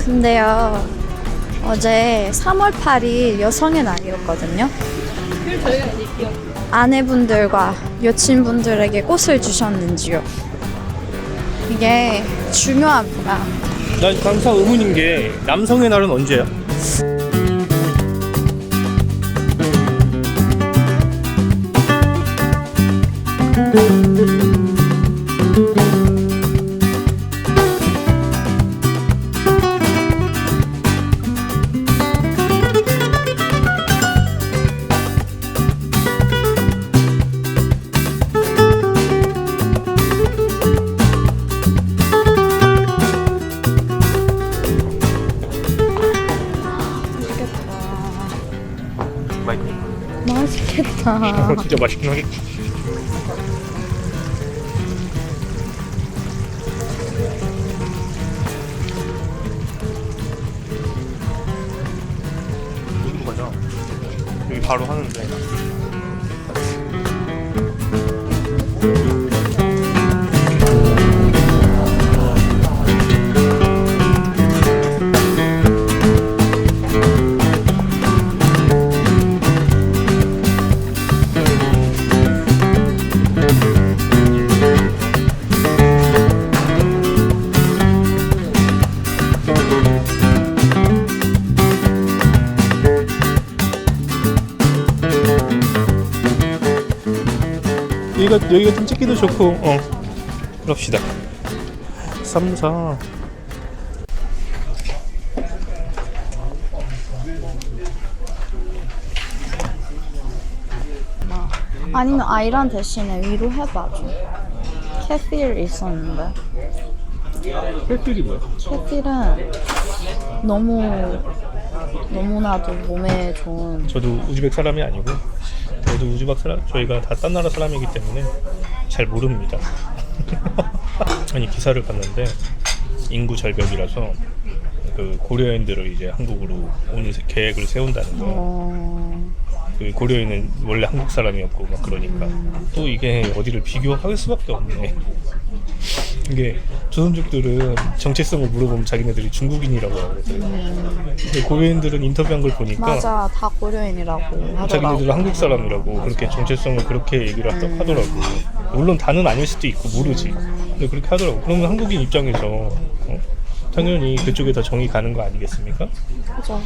근데요, 어제 3월 8일 여성의 날이었거든요. 아내분들과 여친분들에게 꽃을 주셨는지요? 이게 중요합니다. 난 항상 의문인 게 남성의 날은 언제야? 맛있겠다. 진짜 맛있긴 하겠다. 여기로 가자. 여기 바로 하는데. 여기가 좀 찍기도 좋고, 그럽시다. 3, 4. 아니면 아이란 대신에 위로 해봐 좀. 캐필 있었는데. 햇빛이 뭐야? 캐필은 너무나도 몸에 좋은. 저도 우즈벡 사람이 아니고, 저도 우즈벡 사람, 저희가 다 딴 나라 사람이기 때문에 잘 모릅니다. 아니, 기사를 봤는데 인구 절벽이라서 그 고려인들을 이제 한국으로 오는 계획을 세운다는 거예요. 그 고려인은 원래 한국 사람이었고 막 그러니까 또 이게 어디를 비교할 수밖에 없네. 이게 조선족들은 정체성을 물어보면 자기네들이 중국인이라고 하거든. 근데 고려인들은 인터뷰한 걸 보니까 맞아, 다 고려인이라고 하더라고. 자기네들은 한국 사람이라고 그렇게 정체성을 그렇게 얘기를 하더라고. 물론 다는 아닐 수도 있고 모르지. 근데 그렇게 하더라고. 그러면 한국인 입장에서 당연히 그쪽에 더 정이 가는 거 아니겠습니까? 그죠.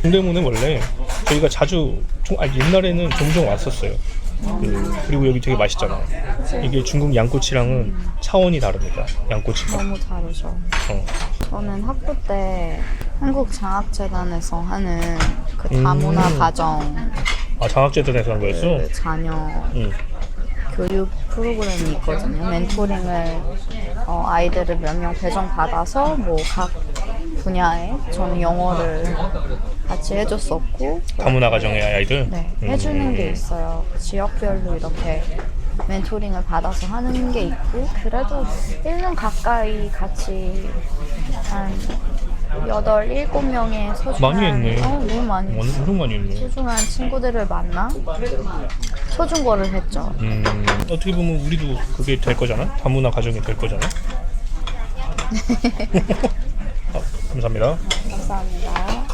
동대문은 원래 저희가 자주 옛날에는 종종 왔었어요. 그리고 여기 되게 맛있잖아. 이게 중국 양꼬치랑은 차원이 다릅니다. 양꼬치가 너무 다르죠. 저는 학부 때 한국장학재단에서 하는 그 다문화 가정 장학재단에서 한 거였어? 그 자녀 교육 프로그램이 있거든요. 멘토링을 아이들을 몇 명 배정받아서 뭐 각 분야에 저는 영어를 같이 해줬었고 다문화 가정의 아이들? 네, 해주는 게 있어요. 지역별로 이렇게 멘토링을 받아서 하는 게 있고 그래도 1년 가까이 같이 한 8, 7명의 소중한 많이 했네. 너무 많이 했어. 엄청 많이 했네. 소중한 친구들을 만나 소중거를 했죠. 어떻게 보면 우리도 그게 될 거잖아? 다문화 가정이 될 거잖아? 감사합니다. 감사합니다.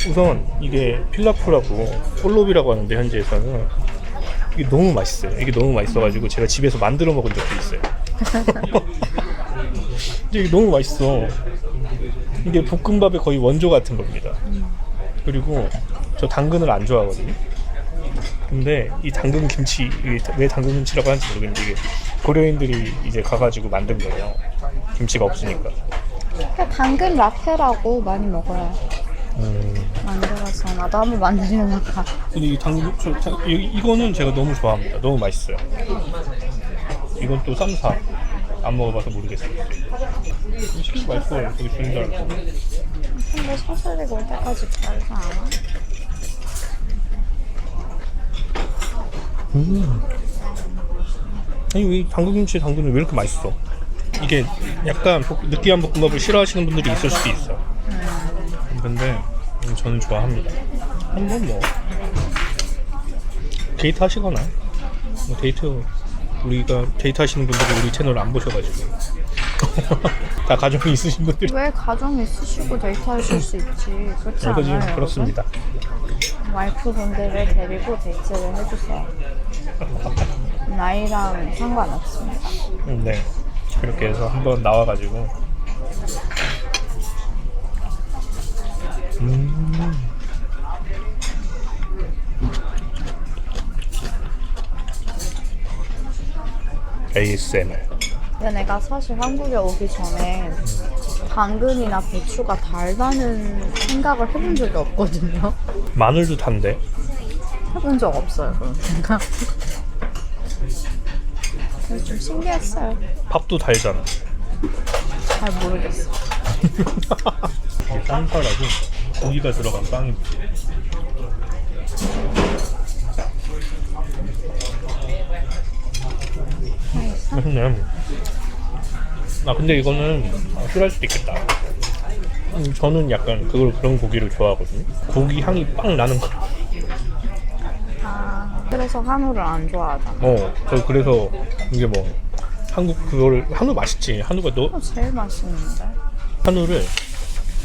우선 이게 필라프라고 폴로비라고 하는데 현지에서는 이게 너무 맛있어요. 이게 너무 맛있어가지고 제가 집에서 만들어 먹은 적도 있어요. 근데 이게 너무 맛있어. 이게 볶음밥의 거의 원조 같은 겁니다. 그리고 저 당근을 안 좋아하거든요. 근데 이 당근 김치, 왜 당근 김치라고 하는지 모르겠는데 이게 고려인들이 이제 가가지고 만든 거예요. 김치가 없으니까. 당근 라페라고 많이 먹어요. 만들어서 나도 한번 만들려다가. 근데 이 이거는 제가 너무 좋아합니다. 너무 맛있어요. 이건 또 쌈사. 안 먹어봐서 모르겠어요. 진짜 맛있어요. 되게 좋은 줄 알고. 근데 사슬이 올 때까지 기다리지 않아? 아니 왜 당근김치 당근은 왜 이렇게 맛있어? 이게 약간 느끼한 볶음밥을 싫어하시는 분들이 있을 수도 있어. 근데 저는 좋아합니다. 한번 뭐 데이트 하시거나 뭐 우리가 데이트 하시는 분들이 우리 채널을 안 보셔가지고 다 가족이 있으신 분들. 왜 가정 있으시고 데이트하실 수 있지? 그렇지 이거 지금 않아요? 그렇습니다. 여러분? 와이프분들을 데리고 데이트를 해주세요. 나이랑 상관없습니다. 네. 그렇게 해서 한번 나와가지고. ASMR. 근데 내가 사실 한국에 오기 전에 당근이나 배추가 달다는 생각을 해본 적이 없거든요. 마늘도 단데. 해본 적 없어요, 그런 생각. 그래서 좀 신기했어요. 밥도 달잖아. 잘 모르겠어. 이게 쌈파라고 고기가 들어간 빵입니다. 맛있네. 아 근데 이거는 싫어할 수도 있겠다. 저는 약간 그런 고기를 좋아하거든요. 고기 향이 빵 나는 거. 아, 그래서 한우를 안 좋아하잖아. 저 그래서 이게 뭐 한우 맛있지. 한우가 너 제일 맛있는데. 한우를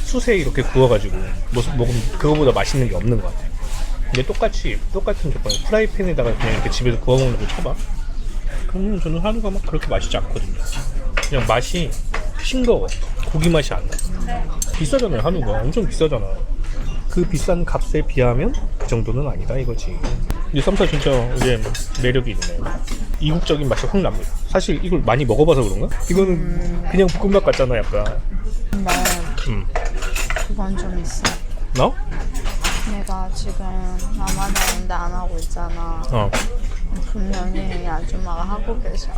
숯에 이렇게 구워가지고 먹으면 그거보다 맛있는 게 없는 것 같아. 근데 똑같은 조건 프라이팬에다가 그냥 이렇게 집에서 구워 먹는 거 쳐봐. 그러면 저는 한우가 막 그렇게 맛있지 않거든요. 그냥 맛이 싱거워. 고기 맛이 안 나. 비싸잖아요. 한우가 엄청 비싸잖아. 그 비싼 값에 비하면 그 정도는 아니다 이거지. 근데 쌈파 진짜 이게 매력이 있네. 이국적인 맛이 확 납니다. 사실 이걸 많이 먹어봐서 그런가? 이거는 그냥 볶음밥 같잖아 약간. 근데 그건 좀 있어. 너? 내가 지금 라마다인데 안 하고 있잖아. 분명히 이 아줌마가 하고 계셔.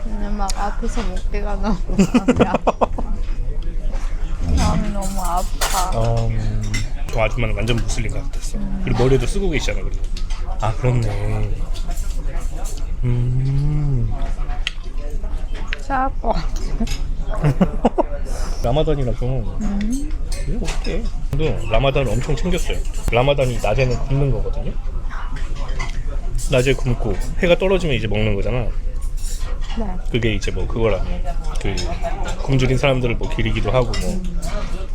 근데 막 앞에서 먹기가 너무 마음이 너무 아파. 저 아줌마는 완전 무슬림 같았어. 그리고 머리도 쓰고 계시잖아. 그리고. 아 그렇네. 체할 것 같아. 라마단이라서 이거 어떡해. 근데 라마단을 엄청 챙겼어요. 라마단이 낮에는 굶는 거거든요. 낮에 굶고 해가 떨어지면 이제 먹는 거잖아. 네. 그게 이제 뭐 그거라 그 굶주린 사람들을 뭐 기리기도 하고 뭐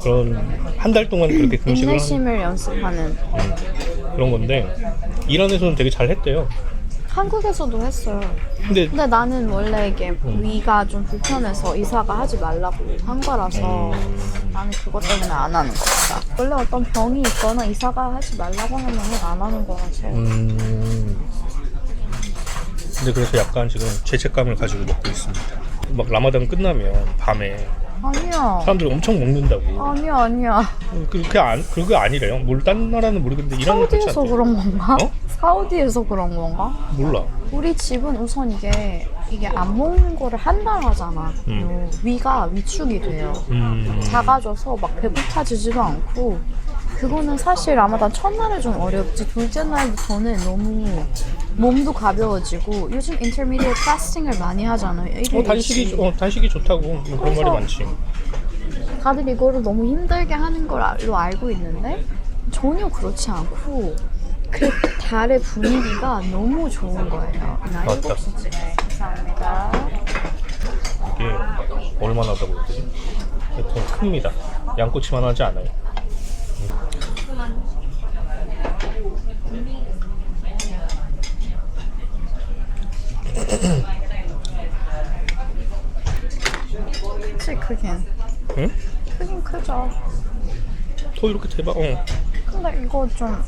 그런 한 달 동안 그렇게 금식을 하는 인내심을 연습하는. 그런 건데 이란에서는 되게 잘 했대요. 한국에서도 했어요. 근데 근데 나는 원래 이게 위가 좀 불편해서 이사가 하지 말라고 한 거라서 나는 그것 때문에 안 하는 거야. 원래 어떤 병이 있거나 이사가 하지 말라고 하면 안 하는 거라서. 근데 그래서 약간 지금 죄책감을 가지고 먹고 있습니다. 막 라마단 끝나면 밤에 아니야. 사람들이 엄청 먹는다고. 아니야. 그게 아니래요. 딴 나라는 모르겠는데 이란은 그렇지 사우디에서 않대. 그런 건가? 어? 사우디에서 그런 건가? 몰라. 우리 집은 우선 이게 안 먹는 거를 한 달 하잖아. 위가 위축이 돼요. 작아져서 막 배고파지지도 않고. 그거는 사실 라마단 첫날에 좀 어렵지. 둘째 날부터는 너무 몸도 가벼워지고 요즘 인터미디어 파스팅을 많이 하잖아요. 단식이 좋다고 그런 말이 많지. 다들 이거를 너무 힘들게 하는 걸로 알고 있는데 전혀 그렇지 않고 그 달의 분위기가 너무 좋은 거예요. 나 맞다. 7시쯤에 감사합니다. 이게 얼마나 하다고 해야 되지? 하여튼 큽니다. 양꼬치만 하지 않아요. 그치 크긴. 응? 크긴 크죠. 더 이렇게 대박. 근데 이거 좀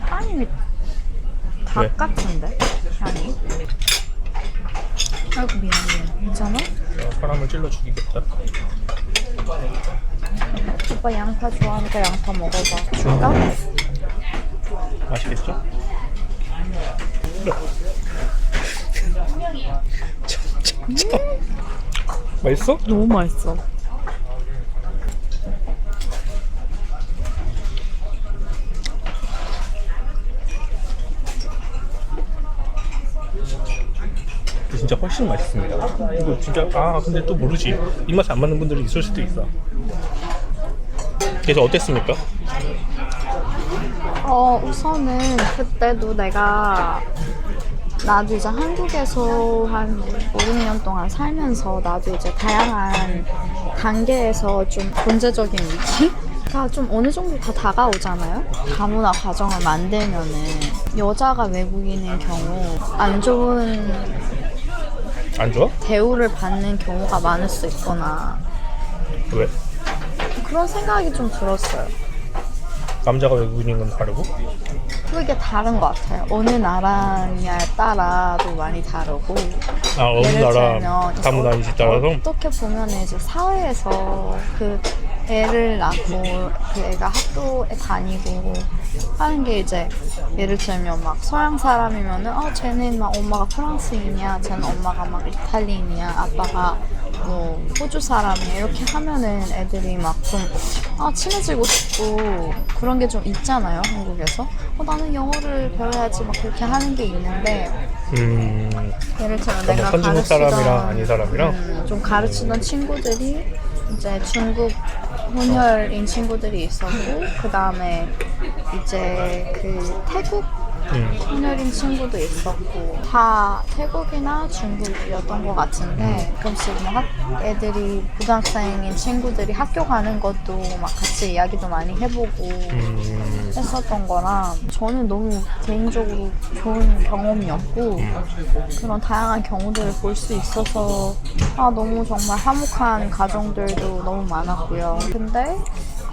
향이 닭 왜? 같은데? 향이? 아이고 미안해. 괜찮아? 사람을 찔러 죽이겠다. 오빠 양파 좋아하니까 양파 먹어봐. 줄까? 맛있겠죠? 맛있어? 너무 맛있어. 진짜 훨씬 맛있습니다. 이거 진짜 근데 또 모르지. 입맛에 안 맞는 분들이 있을 수도 있어. 그래서 어땠습니까? 우선은 그때도 내가 나도 이제 한국에서 한 5, 6년 동안 살면서 나도 이제 다양한 단계에서 좀 본질적인 위치가 좀 어느 정도 다 다가오잖아요. 다문화 가정을 만들면은 여자가 외국인인 경우 안 좋은 안 좋아? 대우를 받는 경우가 많을 수 있거나 왜? 그런 생각이 좀 들었어요. 남자가 외국인인 건 다르고? 그게 다른 것 같아요. 어느 나라냐에 따라도 많이 다르고. 아, 어느 예를 나라 들면 다문화인지 따라서? 어떻게 보면 이제 사회에서 그 애를 낳고 그 애가 학교에 다니고 하는 게 이제 예를 들면 막 서양 사람이면은 쟤는 막 엄마가 프랑스인이야, 쟤는 엄마가 막 이탈리인이야, 아빠가 뭐 호주 사람이야 이렇게 하면은 애들이 막 좀 친해지고 싶고 그런 게 좀 있잖아요, 한국에서. 나는 영어를 배워야지 막 그렇게 하는 게 있는데 예를 들면 내가 선진국 사람이랑 아닌 사람이랑 좀 가르치던 친구들이 이제 중국 혼혈인 친구들이 있었고 그 다음에 이제 그 태국 혼혈인 친구도 있었고 다 태국이나 중국이었던 것 같은데 가끔씩 뭐 애들이 고등학생인 친구들이 학교 가는 것도 막 같이 이야기도 많이 해보고 했었던 거라 저는 너무 개인적으로 좋은 경험이었고 그런 다양한 경우들을 볼 수 있어서 너무 정말 화목한 가정들도 너무 많았고요. 근데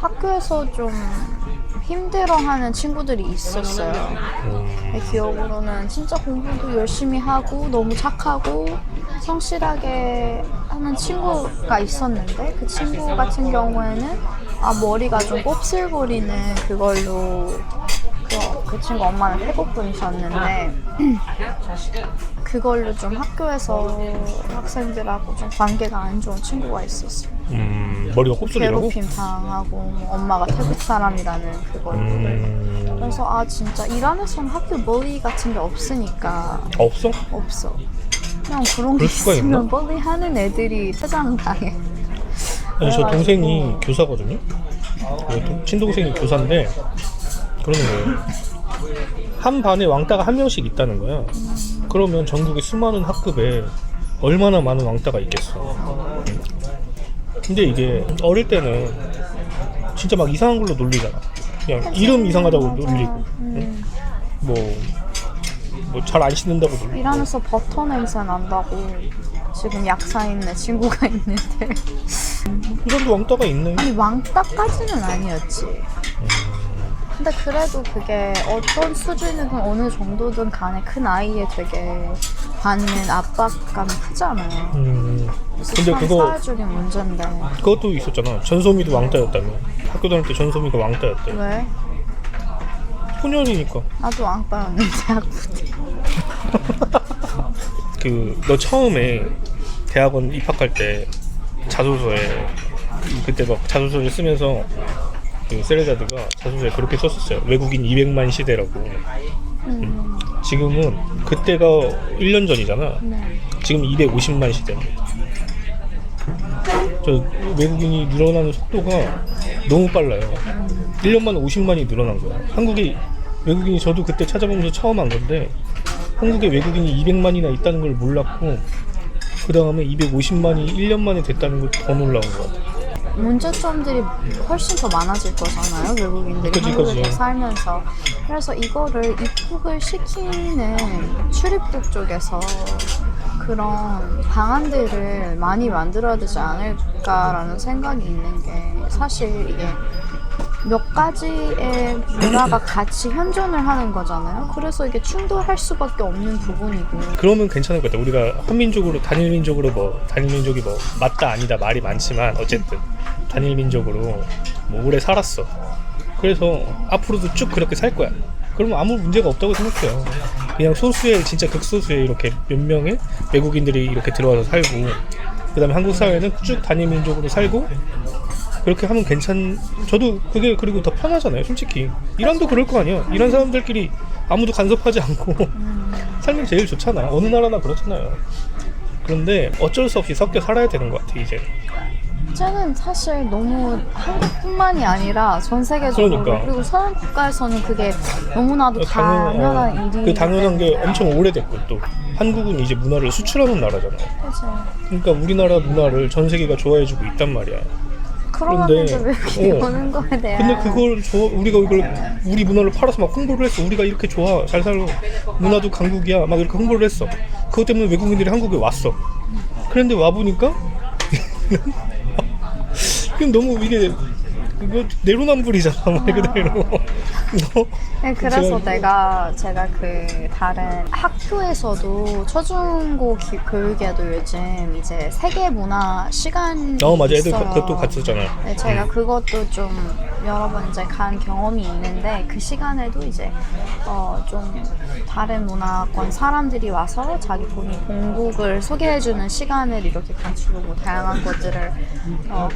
학교에서 좀 힘들어하는 친구들이 있었어요. 내 기억으로는 진짜 공부도 열심히 하고 너무 착하고 성실하게 하는 친구가 있었는데 그 친구 같은 경우에는 머리가 좀 곱슬거리는 그걸로 그 친구 엄마는 태국 분이셨는데 그걸로 좀 학교에서 학생들하고 좀 관계가 안 좋은 친구가 있었어요. 머리가 곱슬이라고? 괴롭힘 당하고 엄마가 태국 사람이라는 그걸로. 그래서 진짜 이란에서는 학교 bully 같은 게 없으니까. 없어? 없어. 그냥 그런 게 있으면 bully 하는 애들이 퇴장당해. 아니, 저 동생이 교사거든요. 친동생이 교사인데 그러는 거예요. 한 반에 왕따가 한 명씩 있다는 거야. 그러면 전국의 수많은 학급에 얼마나 많은 왕따가 있겠어. 근데 이게 어릴 때는 진짜 막 이상한 걸로 놀리잖아. 그냥 이름 이상하다고 놀리고 뭐 잘 안 씻는다고 놀리고. 이란에서 버터 냄새 난다고 지금 약사 있는 친구가 있는데 이런도 왕따가 있네. 아니 왕따까지는 아니었지. 근데 그래도 그게 어떤 수준이든 어느 정도든 간에 그 나이에 되게 받는 압박감이 크잖아요. 근데 그거 사회적인 문제인데. 그것도 있었잖아. 전소미도 왕따였다며. 학교 다닐 때 전소미가 왕따였대. 왜? 혼혈이니까. 나도 왕따였는데 학부 때. 너 처음에 대학원 입학할 때 자소서에 그때 막 자소서를 쓰면서 그 세레자드가 자소서에 그렇게 썼었어요. 외국인 200만 시대라고. 지금은 그때가 1년 전이잖아. 네. 지금 250만 시대. 저 외국인이 늘어나는 속도가 너무 빨라요. 1년 만에 50만이 늘어난 거야. 한국에 외국인이 저도 그때 찾아보면서 처음 한 건데 한국에 외국인이 200만이나 있다는 걸 몰랐고 그 다음에 250만이 1년 만에 됐다는 걸 더 놀라운 것 같아요. 문제점들이 훨씬 더 많아질 거잖아요, 외국인들이 한국에서 살면서. 그래서 이거를 입국을 시키는 출입국 쪽에서 그런 방안들을 많이 만들어야 되지 않을까라는 생각이 있는 게 사실 이게 몇 가지의 문화가 같이 현존을 하는 거잖아요. 그래서 이게 충돌할 수밖에 없는 부분이고. 그러면 괜찮을 것 같아. 우리가 한민족으로 단일민족으로 단일민족이 맞다 아니다 말이 많지만 어쨌든 단일민족으로 오래 살았어. 그래서 앞으로도 쭉 그렇게 살 거야. 그러면 아무 문제가 없다고 생각해요. 그냥 소수의 진짜 극소수의 이렇게 몇 명의 외국인들이 이렇게 들어와서 살고 그 다음에 한국 사회는 쭉 단일민족으로 살고 그렇게 하면 저도 그게 그리고 더 편하잖아요, 솔직히. 이란도 그럴 거 아니야. 이란 사람들끼리 아무도 간섭하지 않고 살면 제일 좋잖아. 어느 나라나 그렇잖아요. 그런데 어쩔 수 없이 섞여 살아야 되는 것 같아, 이제. 쟤는 사실 너무 한국뿐만이 아니라 전 세계적으로 그러니까. 그리고 서양 국가에서는 그게 너무나도 당연한 일이 그 당연한 게 엄청 오래됐고 또 한국은 이제 문화를 수출하는 나라잖아. 그치. 그러니까 우리나라 문화를 전 세계가 좋아해주고 있단 말이야. 그러는데 그런데, 왜 어. 오는 거에 대한 근데 그걸 우리가 이걸 우리 문화를 팔아서 막 홍보를 했어. 우리가 이렇게 좋아, 잘 살아, 문화도 강국이야, 막 이렇게 홍보를 했어. 그것 때문에 외국인들이 한국에 왔어. 그런데 와 보니까 그럼 너무 이게 그거 내로남불이잖아, 말 그대로. 네, 그래서 제가 그 다른 학교에서도 초중고 교육에도 요즘 이제 세계 문화 시간이 맞아, 애들 있어요. 그것도 갔었잖아. 네, 제가 그것도 좀 여러 번 이제 간 경험이 있는데 그 시간에도 이제 좀 다른 문화권 사람들이 와서 자기 본인 본국을 소개해주는 시간을 이렇게 가지고 뭐 다양한 것들을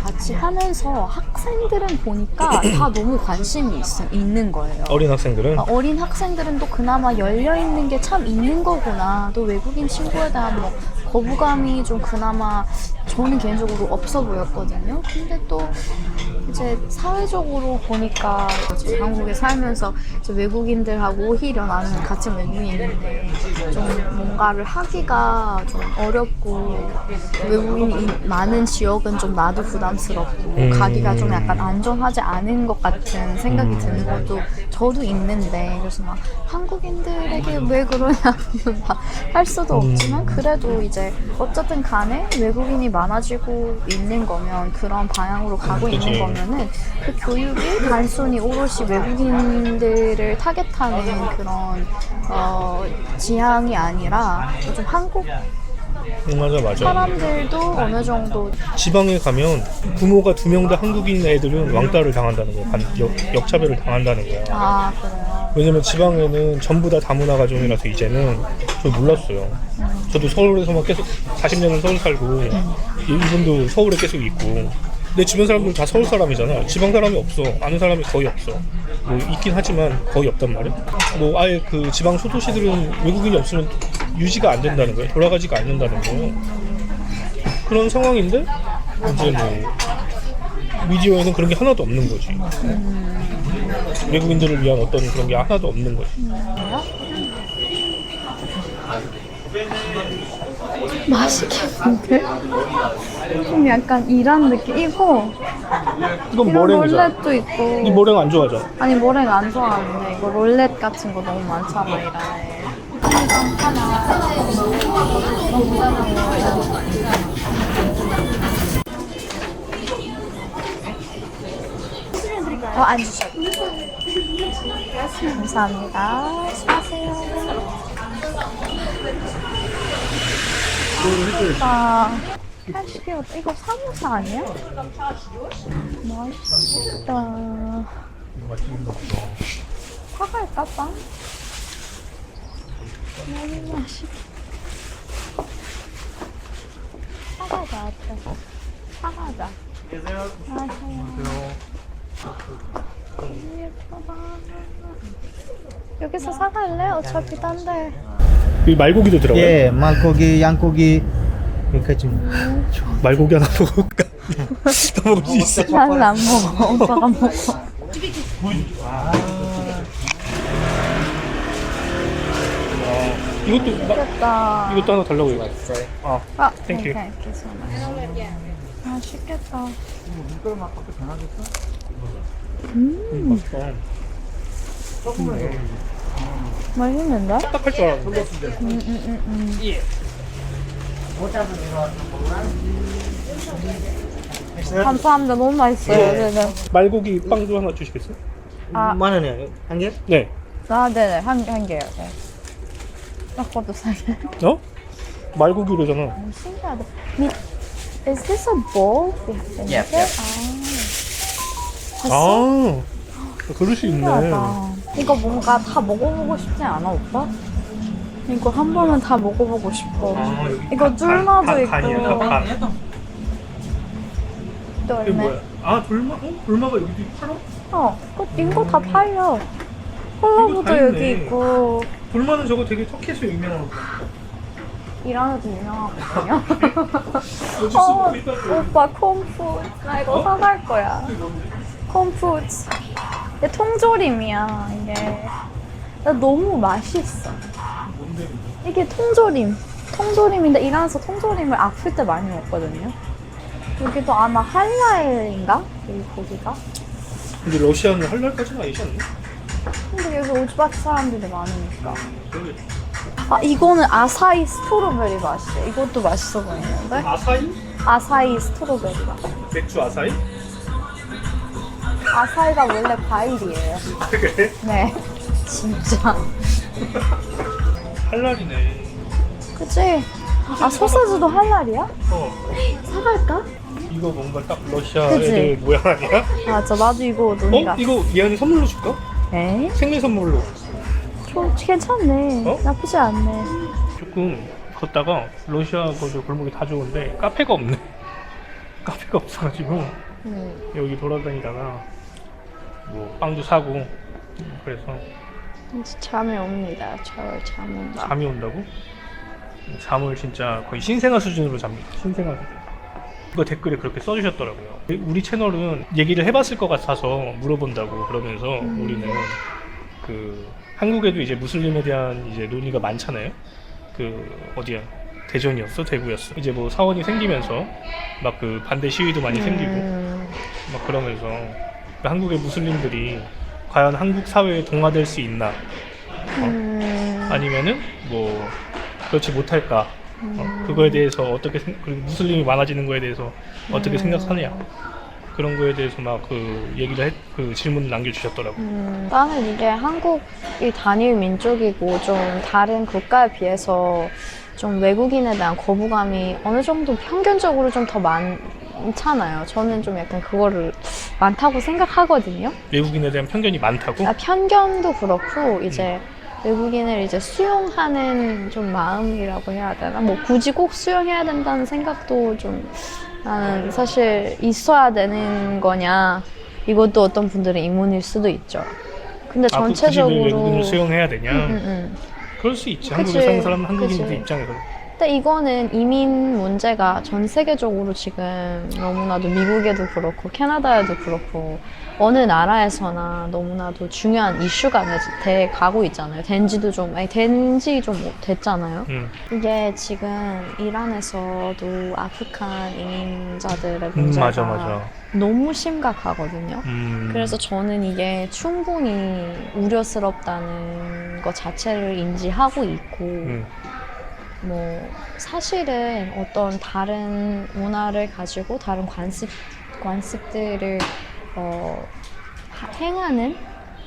같이 하면서 학생들은 보니까 다 너무 관심이 있는 거예요. 어린 학생들은 어린 학생들은 또 그나마 열려있는 게 참 있는 거구나. 또 외국인 친구에 대한 뭐 거부감이 좀 그나마 저는 개인적으로 없어 보였거든요. 근데 또 이제 사회적으로 보니까 이제 한국에 살면서 이제 외국인들하고 오히려 나는 같은 외국인인데 좀 뭔가를 하기가 좀 어렵고 외국인이 많은 지역은 좀 나도 부담스럽고 가기가 좀 약간 안전하지 않은 것 같은 생각이 드는 것도 저도 있는데 그래서 막 한국인들에게 왜 그러냐고 막 할 수도 없지만 그래도 이제 어쨌든 간에 외국인이 많아지고 있는 거면 그런 방향으로 가고 그치. 있는 거면은 그 교육이 단순히 오롯이 외국인들을 타겟하는 그런 지향이 아니라 좀 한국 맞아. 사람들도 어느 정도 지방에 가면 부모가 2명 다 한국인 애들은 왕따를 당한다는 거야. 역차별을 당한다는 거야. 아 그래요. 왜냐면 지방에는 전부 다 다문화 가정이라서 이제는 저 몰랐어요. 저도 서울에서만 계속 40년을 서울 살고 이분도 서울에 계속 있고 내 주변 사람들 다 서울 사람이잖아. 지방 사람이 없어. 아는 사람이 거의 없어. 뭐 있긴 하지만 거의 없단 말이야. 뭐 아예 그 지방 소도시들은 외국인이 없으면 유지가 안 된다는 거예요. 돌아가지가 않는다는 거예요. 그런 상황인데 이제 뭐 미디어에는 그런 게 하나도 없는 거지. 외국인들을 위한 어떤 그런 게 하나도 없는 거지. 맛있겠는데? 좀 약간 이런 느낌. 이거 이건 이런 머랭이잖아. 롤렛도 있고. 이 머랭 안 좋아하잖아. 아니 머랭 안 좋아하는데 이거 롤렛 같은 거 너무 많잖아 이란에. 안 주셔도 감사합니다. 수고하세요. 맛있다. 맛있겠다. 이거 사모사 아니야? 맛있다. 사갈까 빵? 너무 맛있다. 사가자. 사가자. 안녕하세요. 예쁘다. 여기서 사갈래? 어차피 딴데. 여기 말고기도 들어가요? 예, 말고기, 양고기 이렇게 좀 말고기 하나 먹을까? 다 먹을 수 있어. 나는 안 먹어. 오빠가 먹어. 이것도 이것도 하나 달라고 해요. 아, 땡큐. 오케이. 맛있겠다. 맛있는데? 딱할 줄 알았는데. 감사합니다. 너무 맛있어요. 네네. 말고기 빵도 하나 주시겠어요? 아. 만 원이에요? 한 개? 네. 아, 네네. 한 개요. 네. 그것도 사게. 어? 말고기로잖아. 신기하다. Is this a bowl? Yep. 아, 그릇이 있네. 신기하다. 이거 뭔가 다 먹어보고 싶지 않아, 오빠? 이거 한 번은 다 먹어보고 싶어. 이거 쫄마도 있고. 간이야, 간. 이게 쫄매. 뭐야? 아, 돌마? 돌마가 여기도 팔아? 이거 다 팔려. 콜라보도 다 여기 있네. 있고. 돌마는 저거 되게 터키에서 유명한 거. 이란에도 유명하거든요. 오빠 콤푸드. 나 이거 사갈 거야. 콤푸드. 이게 통조림이야. 이게 나 너무 맛있어. 이게 통조림인데 이란에서 통조림을 아플 때 많이 먹거든요. 여기도 아마 할랄인가? 여기 고기가? 근데 러시아는 할랄까지는 아니지 않나? 근데 여기 우즈베키 사람들이 많으니까. 아, 이거는 아사히 스트로베리 맛이에요. 이것도 맛있어 보이는데? 아사히? 아사히 스트로베리 맛. 맥주 아사히? 아사히가 원래 과일이에요. 그래? 네. 진짜. 할랄이네. 그치? 아, 소세지도 할랄이야? 사갈까? 이거 뭔가 딱 러시아 그치? 애들 모양 아니야? 맞아, 나도 이거 논의가. 이거 얘한테 선물로 줄까? 에이? 생일 선물로. 괜찮네. 어? 나쁘지 않네. 조금 걷다가 러시아 골목이 다 좋은데 카페가 없네. 카페가 없어가지고 여기 돌아다니다가 뭐 빵도 사고 그래서 진짜 잠이 옵니다. 잠 온다. 잠이 온다고? 잠을 진짜 거의 신생아 수준으로 잡니다. 신생아 수준. 이거 댓글에 그렇게 써주셨더라고요. 우리 채널은 얘기를 해봤을 것 같아서 물어본다고 그러면서 우리는 그 한국에도 이제 무슬림에 대한 이제 논의가 많잖아요. 그 어디야? 대전이었어? 대구였어? 이제 뭐 사원이 생기면서 막 그 반대 시위도 많이 생기고 막 그러면서 한국의 무슬림들이 과연 한국 사회에 동화될 수 있나? 아니면은 뭐 그렇지 못할까? 그거에 대해서 어떻게 그리고 무슬림이 많아지는 거에 대해서 어떻게 생각하느냐? 그런 거에 대해서 막 그 얘기를 그 질문을 남겨주셨더라고. 나는 이게 한국이 단일 민족이고 좀 다른 국가에 비해서 좀 외국인에 대한 거부감이 어느 정도 평균적으로 좀 더 많잖아요. 저는 좀 약간 그거를 많다고 생각하거든요. 외국인에 대한 편견이 많다고? 아, 편견도 그렇고 이제 외국인을 이제 수용하는 좀 마음이라고 해야 되나? 뭐 굳이 꼭 수용해야 된다는 생각도 좀 나는 사실 있어야 되는 거냐 이것도 어떤 분들은 의문일 수도 있죠. 근데 전체적으로 굳이 외국인을 수용해야 되냐? 그럴 수 있지. 한국에 사는 사람 한국인들 그치. 입장에서. 근데 이거는 이민 문제가 전 세계적으로 지금 너무나도 미국에도 그렇고 캐나다에도 그렇고 어느 나라에서나 너무나도 중요한 이슈가 돼 가고 있잖아요. 된지 좀 됐잖아요. 이게 지금 이란에서도 아프간 이민자들의 문제가 맞아. 너무 심각하거든요. 그래서 저는 이게 충분히 우려스럽다는 것 자체를 인지하고 있고 뭐 사실은 어떤 다른 문화를 가지고 다른 관습들을 행하는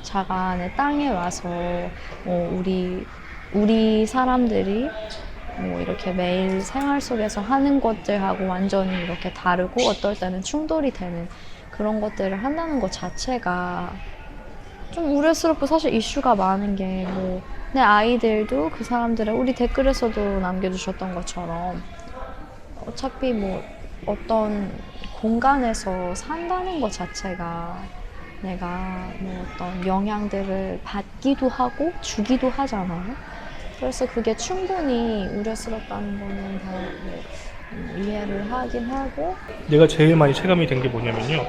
자간의 땅에 와서 우리 사람들이 뭐 이렇게 매일 생활 속에서 하는 것들하고 완전히 이렇게 다르고 어떨 때는 충돌이 되는 그런 것들을 한다는 것 자체가 좀 우려스럽고 사실 이슈가 많은 게 뭐 내 아이들도 그 사람들의 우리 댓글에서도 남겨주셨던 것처럼 어차피 뭐 어떤 공간에서 산다는 것 자체가 내가 뭐 어떤 영향들을 받기도 하고 주기도 하잖아요. 그래서 그게 충분히 우려스럽다는 거는 다 이해를 하긴 하고. 내가 제일 많이 체감이 된 게 뭐냐면요.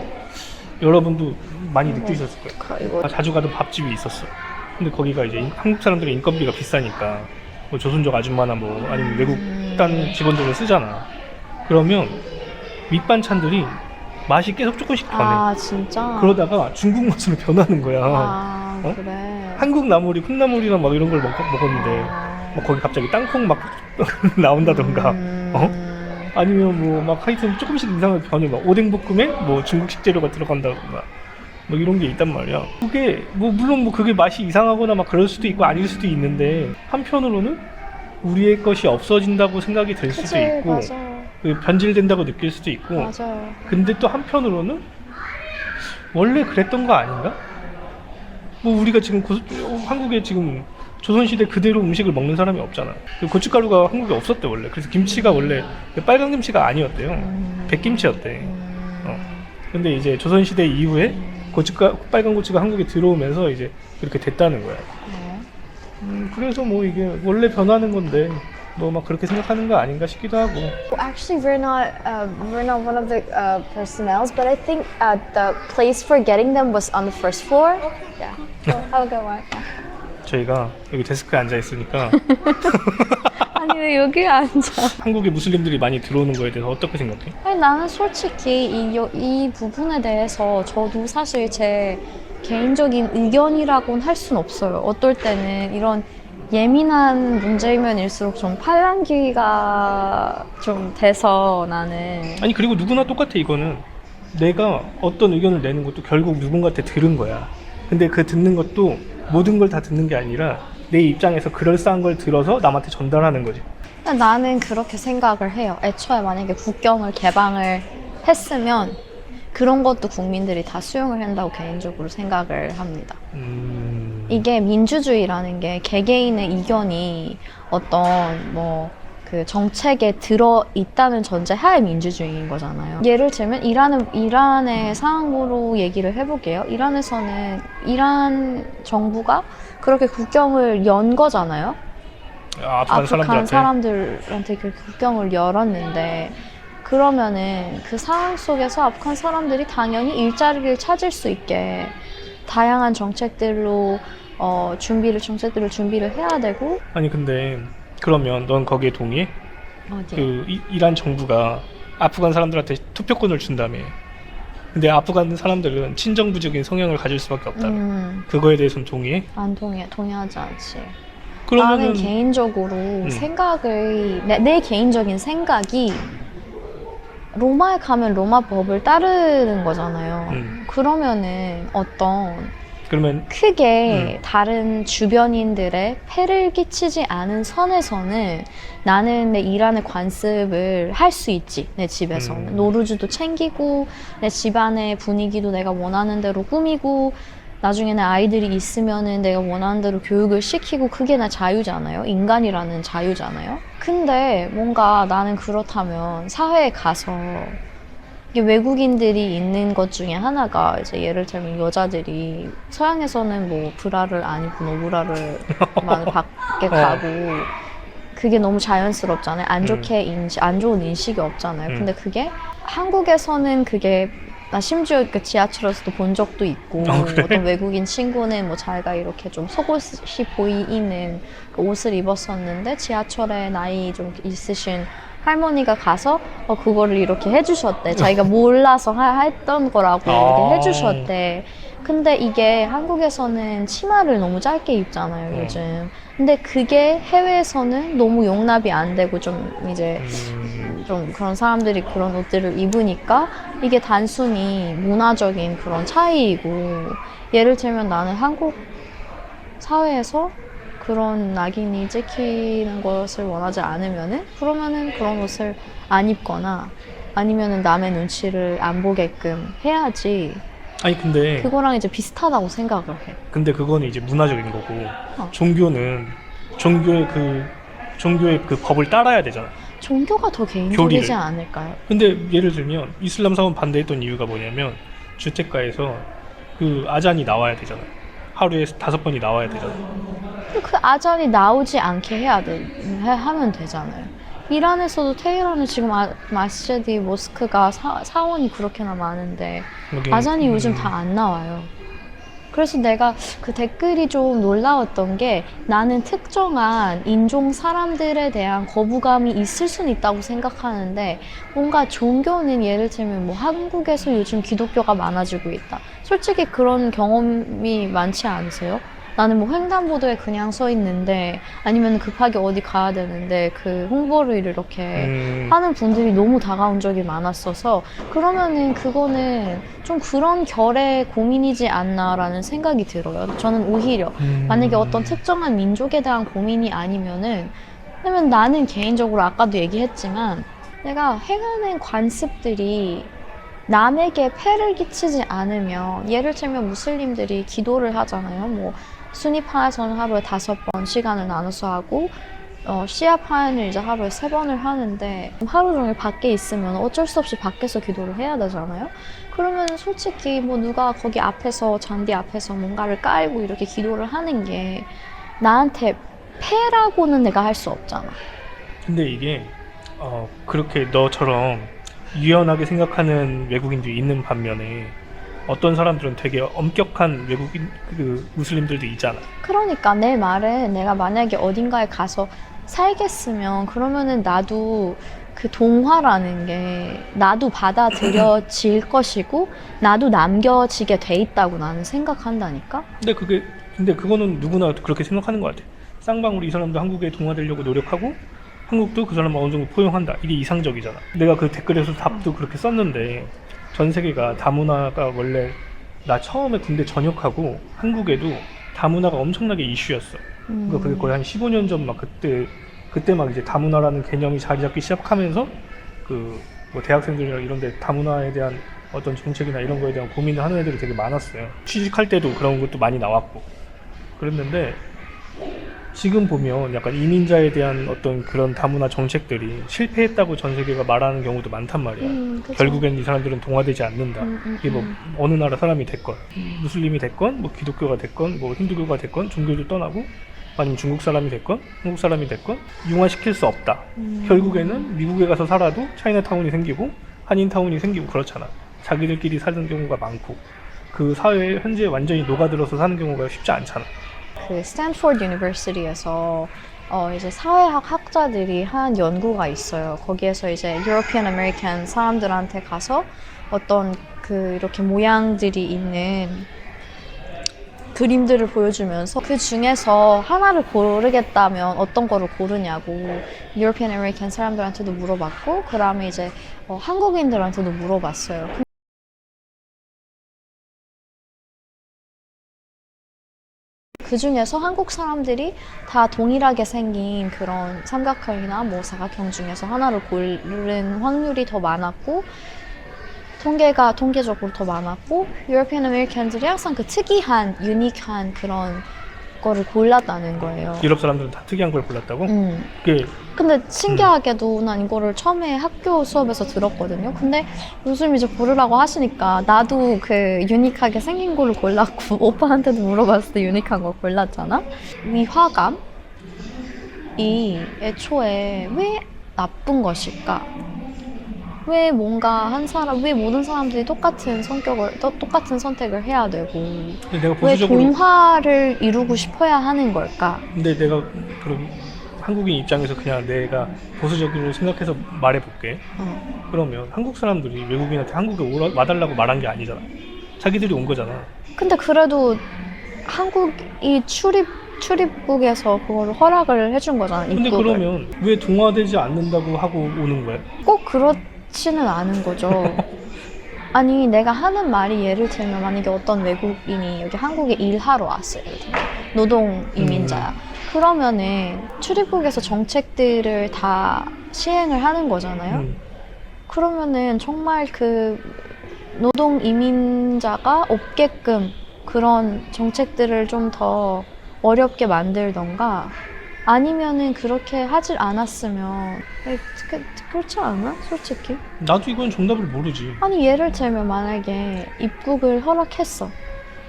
여러분도 많이 느끼셨을 거예요. 자주 가던 밥집이 있었어. 근데 거기가 이제 한국 사람들의 인건비가 비싸니까 뭐 조선족 아줌마나 뭐 아니면 외국 딴 직원들을 쓰잖아. 그러면 밑반찬들이 맛이 계속 조금씩 변해. 아 진짜? 그러다가 중국 맛으로 변하는 거야. 아 그래. 한국 나물이 콩나물이나 막 이런 걸 먹었는데 막 거기 갑자기 땅콩 막 나온다던가 아니면 뭐 막 하여튼 조금씩 이상하게 변해. 막 오뎅볶음에 뭐 중국식 재료가 들어간다던가 뭐 이런 게 있단 말이야. 그게 뭐 물론 뭐 그게 맛이 이상하거나 막 그럴 수도 있고 아닐 수도 있는데 한편으로는 우리의 것이 없어진다고 생각이 될 수도 그치, 있고 맞아. 변질된다고 느낄 수도 있고. 맞아요. 근데 또 한편으로는 원래 그랬던 거 아닌가? 뭐 우리가 지금 한국에 지금 조선시대 그대로 음식을 먹는 사람이 없잖아. 고춧가루가 한국에 없었대 원래. 그래서 김치가 원래 빨간 김치가 아니었대요. 백김치였대. 근데 이제 조선시대 이후에 빨간 고추가 한국에 들어오면서 이제 그렇게 됐다는 거야. 그래서 뭐 이게 원래 변하는 건데 뭐 막 그렇게 생각하는 거 아닌가 싶기도 하고. Well, actually, we're not one of the personnels, but I think the place for getting them was on the first floor. Yeah. Have a good one. 저희가 여기 데스크에 앉아 있으니까 아니 왜 여기 앉아? 한국에 무슬림들이 많이 들어오는 거에 대해서 어떻게 생각해? 아니, 나는 솔직히 이 부분에 대해서 저도 사실 제 개인적인 의견이라고는 할 수는 없어요. 어떨 때는 이런 예민한 문제이면 일수록 좀 팔랑귀가 좀 돼서 나는. 아니 그리고 누구나 똑같아. 이거는 내가 어떤 의견을 내는 것도 결국 누군가한테 들은 거야. 근데 그 듣는 것도 모든 걸 다 듣는 게 아니라 내 입장에서 그럴싸한 걸 들어서 남한테 전달하는 거지. 나는 그렇게 생각을 해요. 애초에 만약에 국경을 개방을 했으면 그런 것도 국민들이 다 수용을 한다고 개인적으로 생각을 합니다. 이게 민주주의라는 게 개개인의 이견이 어떤 뭐 그 정책에 들어 있다는 전제 하에 민주주의인 거잖아요. 예를 들면 이란의 상황으로 얘기를 해볼게요. 이란에서는 이란 정부가 그렇게 국경을 연 거잖아요. 아프간 사람들한테 그 국경을 열었는데, 그러면은 그 상황 속에서 아프간 사람들이 당연히 일자리를 찾을 수 있게 다양한 정책들로 정책들을 준비를 해야 되고. 아니 근데 그러면 넌 거기에 동의해? 어디? 그 이란 정부가 아프간 사람들한테 투표권을 준다며. 근데 아프간 사람들은 친정부적인 성향을 가질 수밖에 없다며. 그거에 대해서는 동의해? 안 동의하지 않지. 그러면은 나는 개인적으로 내 개인적인 생각이 로마에 가면 로마 법을 따르는 거잖아요. 그러면은 그러면 크게 다른 주변인들의 폐를 끼치지 않은 선에서는 나는 내 이란의 관습을 할 수 있지. 내 집에서는 노루주도 챙기고 내 집안의 분위기도 내가 원하는 대로 꾸미고 나중에는 아이들이 있으면은 내가 원하는 대로 교육을 시키고, 그게 나 자유잖아요. 인간이라는 자유잖아요. 근데 뭔가 나는 그렇다면 사회에 가서 이게 외국인들이 있는 것 중에 하나가 이제 예를 들면 여자들이 서양에서는 뭐 브라를 안 입고 노브라를 만 밖에 가고 그게 너무 자연스럽잖아요. 안 좋은 인식이 없잖아요. 근데 그게 한국에서는 그게 나 심지어 그 지하철에서도 본 적도 있고, 그래? 어떤 외국인 친구는 뭐 자기가 이렇게 좀 속옷이 보이는 그 옷을 입었었는데 지하철에 나이 좀 있으신 할머니가 가서 그거를 이렇게 해주셨대. 자기가 몰라서 했던 거라고 이렇게 해주셨대. 근데 이게 한국에서는 치마를 너무 짧게 입잖아요, 요즘. 근데 그게 해외에서는 너무 용납이 안 되고 좀 이제 좀 그런 사람들이 그런 옷들을 입으니까 이게 단순히 문화적인 그런 차이이고, 예를 들면 나는 한국 사회에서 그런 낙인이 찍히는 것을 원하지 않으면은 그러면은 그런 옷을 안 입거나 아니면은 남의 눈치를 안 보게끔 해야지. 아니 근데 그거랑 이제 비슷하다고 생각을 해. 근데 그거는 이제 문화적인 거고 종교는 종교의 그 법을 따라야 되잖아. 종교가 더 개인적이지 않을까요? 근데 예를 들면 이슬람 사원 반대했던 이유가 뭐냐면 주택가에서 그 아잔이 나와야 되잖아. 하루에 5번이 나와야 되잖아. 그 아잔이 나오지 않게 하면 되잖아요. 이란에서도 테헤란은 지금 마시디 모스크가 사원이 그렇게나 많은데 아잔이 요즘 다 안 나와요. 그래서 내가 그 댓글이 좀 놀라웠던 게, 나는 특정한 인종 사람들에 대한 거부감이 있을 수는 있다고 생각하는데, 뭔가 종교는 예를 들면 뭐 한국에서 요즘 기독교가 많아지고 있다. 솔직히 그런 경험이 많지 않으세요? 나는 뭐 횡단보도에 그냥 서 있는데 아니면 급하게 어디 가야 되는데 그 홍보를 이렇게 하는 분들이 너무 다가온 적이 많았어서, 그러면은 그거는 좀 그런 결의 고민이지 않나라는 생각이 들어요. 저는 오히려 만약에 어떤 특정한 민족에 대한 고민이 아니면은, 왜냐면 나는 개인적으로 아까도 얘기했지만 내가 행하는 관습들이 남에게 폐를 끼치지 않으면, 예를 들면 무슬림들이 기도를 하잖아요. 뭐 수니파에서는 하루에 5번 시간을 나눠서 하고, 시아파에는 이제 하루에 3번을 하는데, 하루 종일 밖에 있으면 어쩔 수 없이 밖에서 기도를 해야 되잖아요. 그러면 솔직히 뭐 누가 거기 앞에서, 잔디 앞에서 뭔가를 깔고 이렇게 기도를 하는 게 나한테 폐라고는 내가 할 수 없잖아. 근데 이게 그렇게 너처럼 유연하게 생각하는 외국인도 있는 반면에 어떤 사람들은 되게 엄격한 외국인 무슬림들도 있잖아. 그러니까 내 말은 내가 만약에 어딘가에 가서 살겠으면 그러면은 나도 그 동화라는 게 나도 받아들여질 것이고 나도 남겨지게 돼 있다고 나는 생각한다니까? 근데 그거는 누구나 그렇게 생각하는 것 같아. 쌍방울이 이 사람도 한국에 동화되려고 노력하고 한국도 그 사람을 어느 정도 포용한다. 이게 이상적이잖아. 내가 그 댓글에서 답도 그렇게 썼는데 전 세계가 다문화가 원래 나 처음에 군대 전역하고 한국에도 다문화가 엄청나게 이슈였어. 그러니까 그게 거의 한 15년 전 막 그때 막 이제 다문화라는 개념이 자리 잡기 시작하면서 그 뭐 대학생들이나 이런 데 다문화에 대한 어떤 정책이나 이런 거에 대한 고민을 하는 애들이 되게 많았어요. 취직할 때도 그런 것도 많이 나왔고 그랬는데 지금 보면 약간 이민자에 대한 어떤 그런 다문화 정책들이 실패했다고 전 세계가 말하는 경우도 많단 말이야. 그쵸. 결국엔 이 사람들은 동화되지 않는다. 이게 뭐 어느 나라 사람이 됐건 무슬림이 됐건 뭐 기독교가 됐건 뭐 힌두교가 됐건 종교를 떠나고 아니면 중국 사람이 됐건 한국 사람이 됐건 융화시킬 수 없다. 결국에는 미국에 가서 살아도 차이나타운이 생기고 한인타운이 생기고 그렇잖아. 자기들끼리 사는 경우가 많고 그 사회에 현재 완전히 녹아들어서 사는 경우가 쉽지 않잖아. 그 스탠포드 유니버시티에서 이제 사회학 학자들이 한 연구가 있어요. 거기에서 이제 유러피안 아메리칸 사람들한테 가서 어떤 그 이렇게 모양들이 있는 그림들을 보여주면서 그 중에서 하나를 고르겠다면 어떤 거를 고르냐고 유러피안 아메리칸 사람들한테도 물어봤고 그 다음에 이제 한국인들한테도 물어봤어요. 그 중에서 한국 사람들이 다 동일하게 생긴 그런 삼각형이나 뭐 사각형 중에서 하나를 고른 확률이 더 많았고 통계적으로 더 많았고 유러피안 아메리칸들이 항상 그 특이한 유니크한 그런 거를 골랐다는 거예요. 유럽 사람들은 다 특이한 걸 골랐다고? 그게 근데 신기하게도 난 이거를 처음에 학교 수업에서 들었거든요. 근데 요즘 이제 고르라고 하시니까 나도 그 유니크하게 생긴 거를 골랐고 오빠한테도 물어봤을 때 유니크한 걸 골랐잖아. 위화감이 애초에 왜 나쁜 것일까? 왜 모든 사람들이 똑같은 똑같은 선택을 해야 되고 근데 내가 왜 보수적으로 동화를 이루고 싶어야 하는 걸까? 근데 내가 그럼 한국인 입장에서 그냥 내가 보수적으로 생각해서 말해볼게. 그러면 한국 사람들이 외국인한테 한국에 와달라고 말한 게 아니잖아. 자기들이 온 거잖아. 근데 그래도 한국이 출입국에서 그걸 허락을 해준 거잖아. 근데 입국을. 그러면 왜 동화되지 않는다고 하고 오는 거야? 꼭 그렇지는 않은 거죠. 아니 내가 하는 말이 예를 들면 만약에 어떤 외국인이 여기 한국에 일하러 왔어요. 예를 들면 노동 이민자야. 그러면은 출입국에서 정책들을 다 시행을 하는 거잖아요. 그러면은 정말 그 노동 이민자가 없게끔 그런 정책들을 좀 더 어렵게 만들던가 아니면은 그렇게 하질 않았으면 그렇지 않아? 솔직히? 나도 이건 정답을 모르지. 아니 예를 들면 만약에 입국을 허락했어.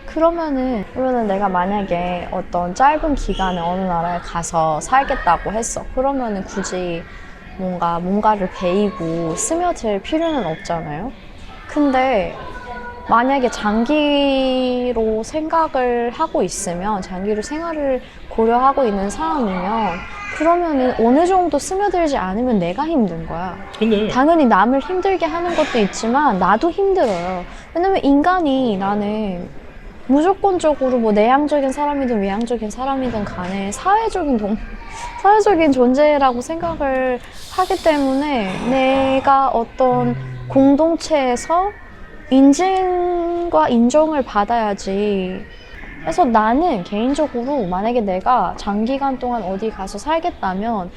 그러면은 내가 만약에 어떤 짧은 기간에 어느 나라에 가서 살겠다고 했어. 그러면은 굳이 뭔가를 배이고 스며들 필요는 없잖아요. 근데 만약에 장기로 생각을 하고 있으면 장기로 생활을 고려하고 있는 사람이면 그러면은 어느 정도 스며들지 않으면 내가 힘든 거야. 근데 당연히 남을 힘들게 하는 것도 있지만 나도 힘들어요. 왜냐면 인간이 나는 무조건적으로 뭐 내향적인 사람이든 외향적인 사람이든 간에 사회적인 존재라고 생각을 하기 때문에 내가 어떤 공동체에서 인증과 인정을 받아야지. 그래서 나는 개인적으로 만약에 내가 장기간 동안 어디 가서 살겠다면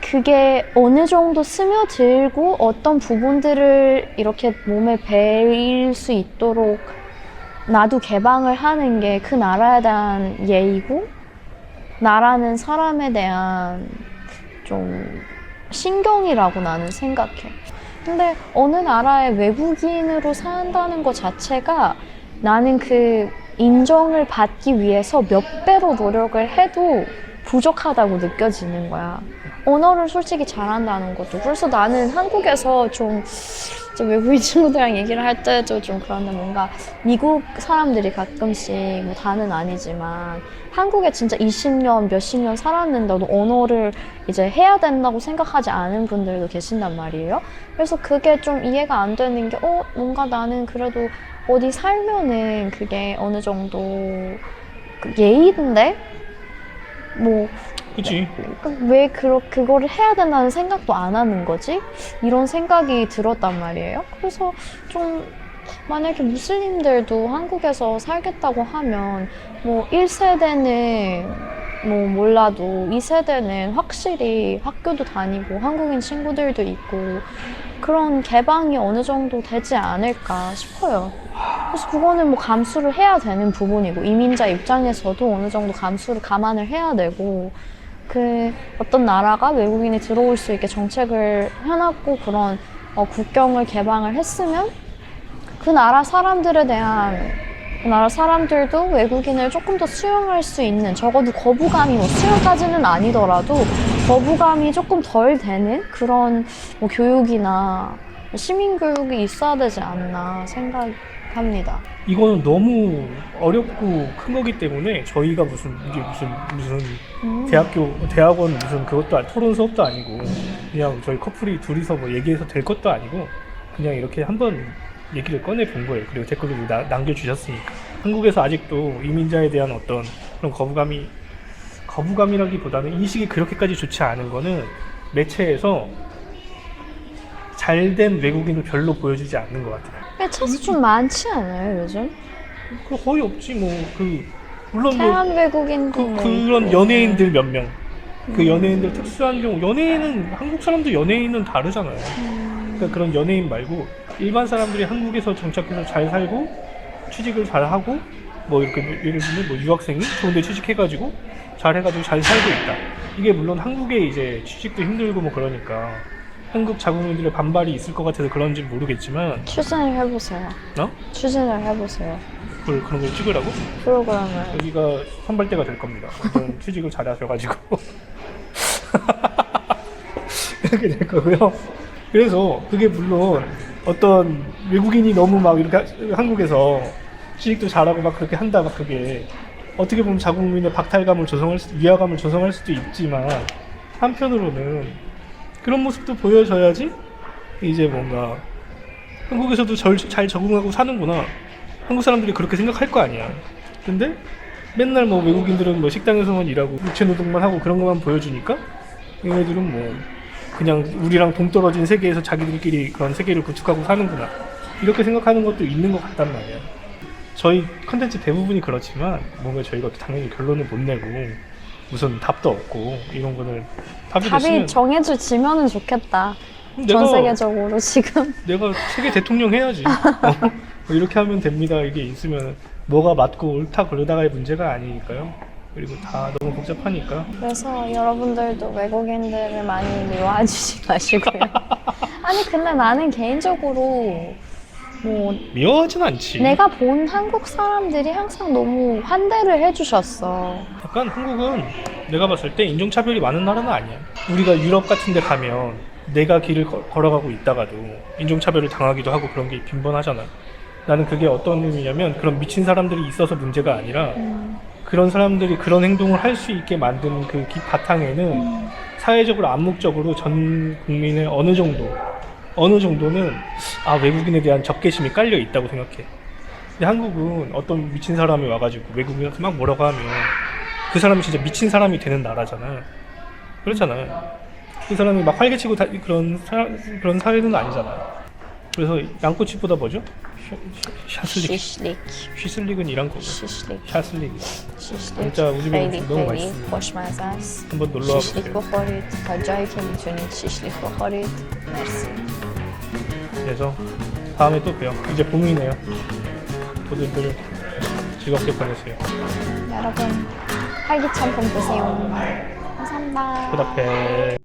그게 어느 정도 스며들고 어떤 부분들을 이렇게 몸에 배일 수 있도록 나도 개방을 하는 게 그 나라에 대한 예의고 나라는 사람에 대한 좀 신경이라고 나는 생각해. 근데 어느 나라에 외국인으로 산다는 것 자체가 나는 그 인정을 받기 위해서 몇 배로 노력을 해도 부족하다고 느껴지는 거야. 언어를 솔직히 잘한다는 것도. 그래서 나는 한국에서 좀 외국인 친구들이랑 얘기를 할 때도 좀 그런데 뭔가 미국 사람들이 가끔씩 뭐 다는 아니지만 한국에 진짜 20년, 몇십 년 살았는데도 언어를 이제 해야 된다고 생각하지 않은 분들도 계신단 말이에요. 그래서 그게 좀 이해가 안 되는 게 뭔가 나는 그래도 어디 살면은 그게 어느 정도 그 예의인데 뭐 그치? 왜 그거를 해야 된다는 생각도 안 하는 거지? 이런 생각이 들었단 말이에요. 그래서 좀 만약에 무슬림들도 한국에서 살겠다고 하면 뭐 1세대는 뭐 몰라도 2세대는 확실히 학교도 다니고 한국인 친구들도 있고 그런 개방이 어느 정도 되지 않을까 싶어요. 그래서 그거는 뭐 감수를 해야 되는 부분이고 이민자 입장에서도 어느 정도 감수를 감안을 해야 되고 그 어떤 나라가 외국인이 들어올 수 있게 정책을 해놨고 그런 국경을 개방을 했으면 그 나라 사람들에 대한 그 나라 사람들도 외국인을 조금 더 수용할 수 있는 적어도 거부감이 뭐 수용까지는 아니더라도 거부감이 조금 덜 되는 그런 뭐 교육이나 시민교육이 있어야 되지 않나 생각합니다. 이거는 너무 어렵고 큰 거기 때문에 저희가 무슨 대학원 무슨 그것도 토론 수업도 아니고 그냥 저희 커플이 둘이서 뭐 얘기해서 될 것도 아니고 그냥 이렇게 한번 얘기를 꺼내 본 거예요. 그리고 댓글도 남겨주셨으니까. 한국에서 아직도 이민자에 대한 어떤 그런 거부감이라기보다는 인식이 그렇게까지 좋지 않은 거는 매체에서 잘된 외국인을 별로 보여주지 않는 것 같아요. 매체에서 좀 많지 않아요 요즘? 거의 없지 뭐. 물론 태안 외국인도 그런 연예인들 몇 명. 그 연예인들 특수한 경우 연예인은 한국 사람도 연예인은 다르잖아요. 그러니까 그런 연예인 말고 일반 사람들이 한국에서 정착해서 잘 살고 취직을 잘 하고 뭐 이렇게 예를 들면 뭐 유학생이 좋은데 취직해가지고 잘 해가지고 잘 살고 있다. 이게 물론 한국에 이제 취직도 힘들고 뭐 그러니까 한국 자국민들의 반발이 있을 것 같아서 그런지 모르겠지만 추진을 해보세요. 추진을 해보세요. 그런 걸 찍으라고? 프로그램을. 여기가 선발대가 될 겁니다. 저는 취직을 잘 하셔가지고 이렇게 될 거고요. 그래서 그게 물론 어떤 외국인이 너무 막 이렇게 한국에서 취직도 잘하고 막 그렇게 한다 막 그게 어떻게 보면 자국민의 박탈감을 위화감을 조성할 수도 있지만 한편으로는 그런 모습도 보여줘야지 이제 뭔가 한국에서도 잘 적응하고 사는구나. 한국 사람들이 그렇게 생각할 거 아니야. 근데 맨날 뭐 외국인들은 뭐 식당에서만 일하고 육체노동만 하고 그런 것만 보여주니까 얘네들은 뭐 그냥 우리랑 동떨어진 세계에서 자기들끼리 그런 세계를 구축하고 사는구나. 이렇게 생각하는 것도 있는 것 같단 말이야. 저희 컨텐츠 대부분이 그렇지만 뭔가 저희가 당연히 결론을 못 내고 무슨 답도 없고 이런 거를 답이 정해지면은 좋겠다. 전 세계적으로 지금 내가 세계 대통령 해야지. 이렇게 하면 됩니다. 이게 있으면 뭐가 맞고 옳다 그러다가의 문제가 아니니까요. 그리고 다 너무 복잡하니까. 그래서 여러분들도 외국인들을 많이 미워하지 마시고요. 아니 근데 나는 개인적으로 뭐 미워하진 않지. 내가 본 한국 사람들이 항상 너무 환대를 해주셨어. 약간 한국은 내가 봤을 때 인종차별이 많은 나라는 아니야. 우리가 유럽 같은 데 가면 내가 길을 걸어가고 있다가도 인종차별을 당하기도 하고 그런 게 빈번하잖아. 나는 그게 어떤 의미냐면 그런 미친 사람들이 있어서 문제가 아니라 그런 사람들이 그런 행동을 할 수 있게 만든 그 바탕에는 사회적으로 암묵적으로 전 국민의 어느 정도는 외국인에 대한 적개심이 깔려 있다고 생각해. 근데 한국은 어떤 미친 사람이 와가지고 외국인한테 막 뭐라고 하면 그 사람이 진짜 미친 사람이 되는 나라잖아. 그렇잖아. 그 사람이 막 활개치고 그런 사회는 아니잖아. 그래서 양꼬치보다 뭐죠? 샤슬릭. 쉬슬릭은 이란 거고. 샤슬릭. 진짜 우즈베키 너무 맛있습니다. 한번 놀러 와보세요. 그래서 다음에 또 봬요. 이제 봄이네요. 모두들 즐겁게 보내세요. 여러분 활기찬 봄 되세요. 감사합니다. 그 앞에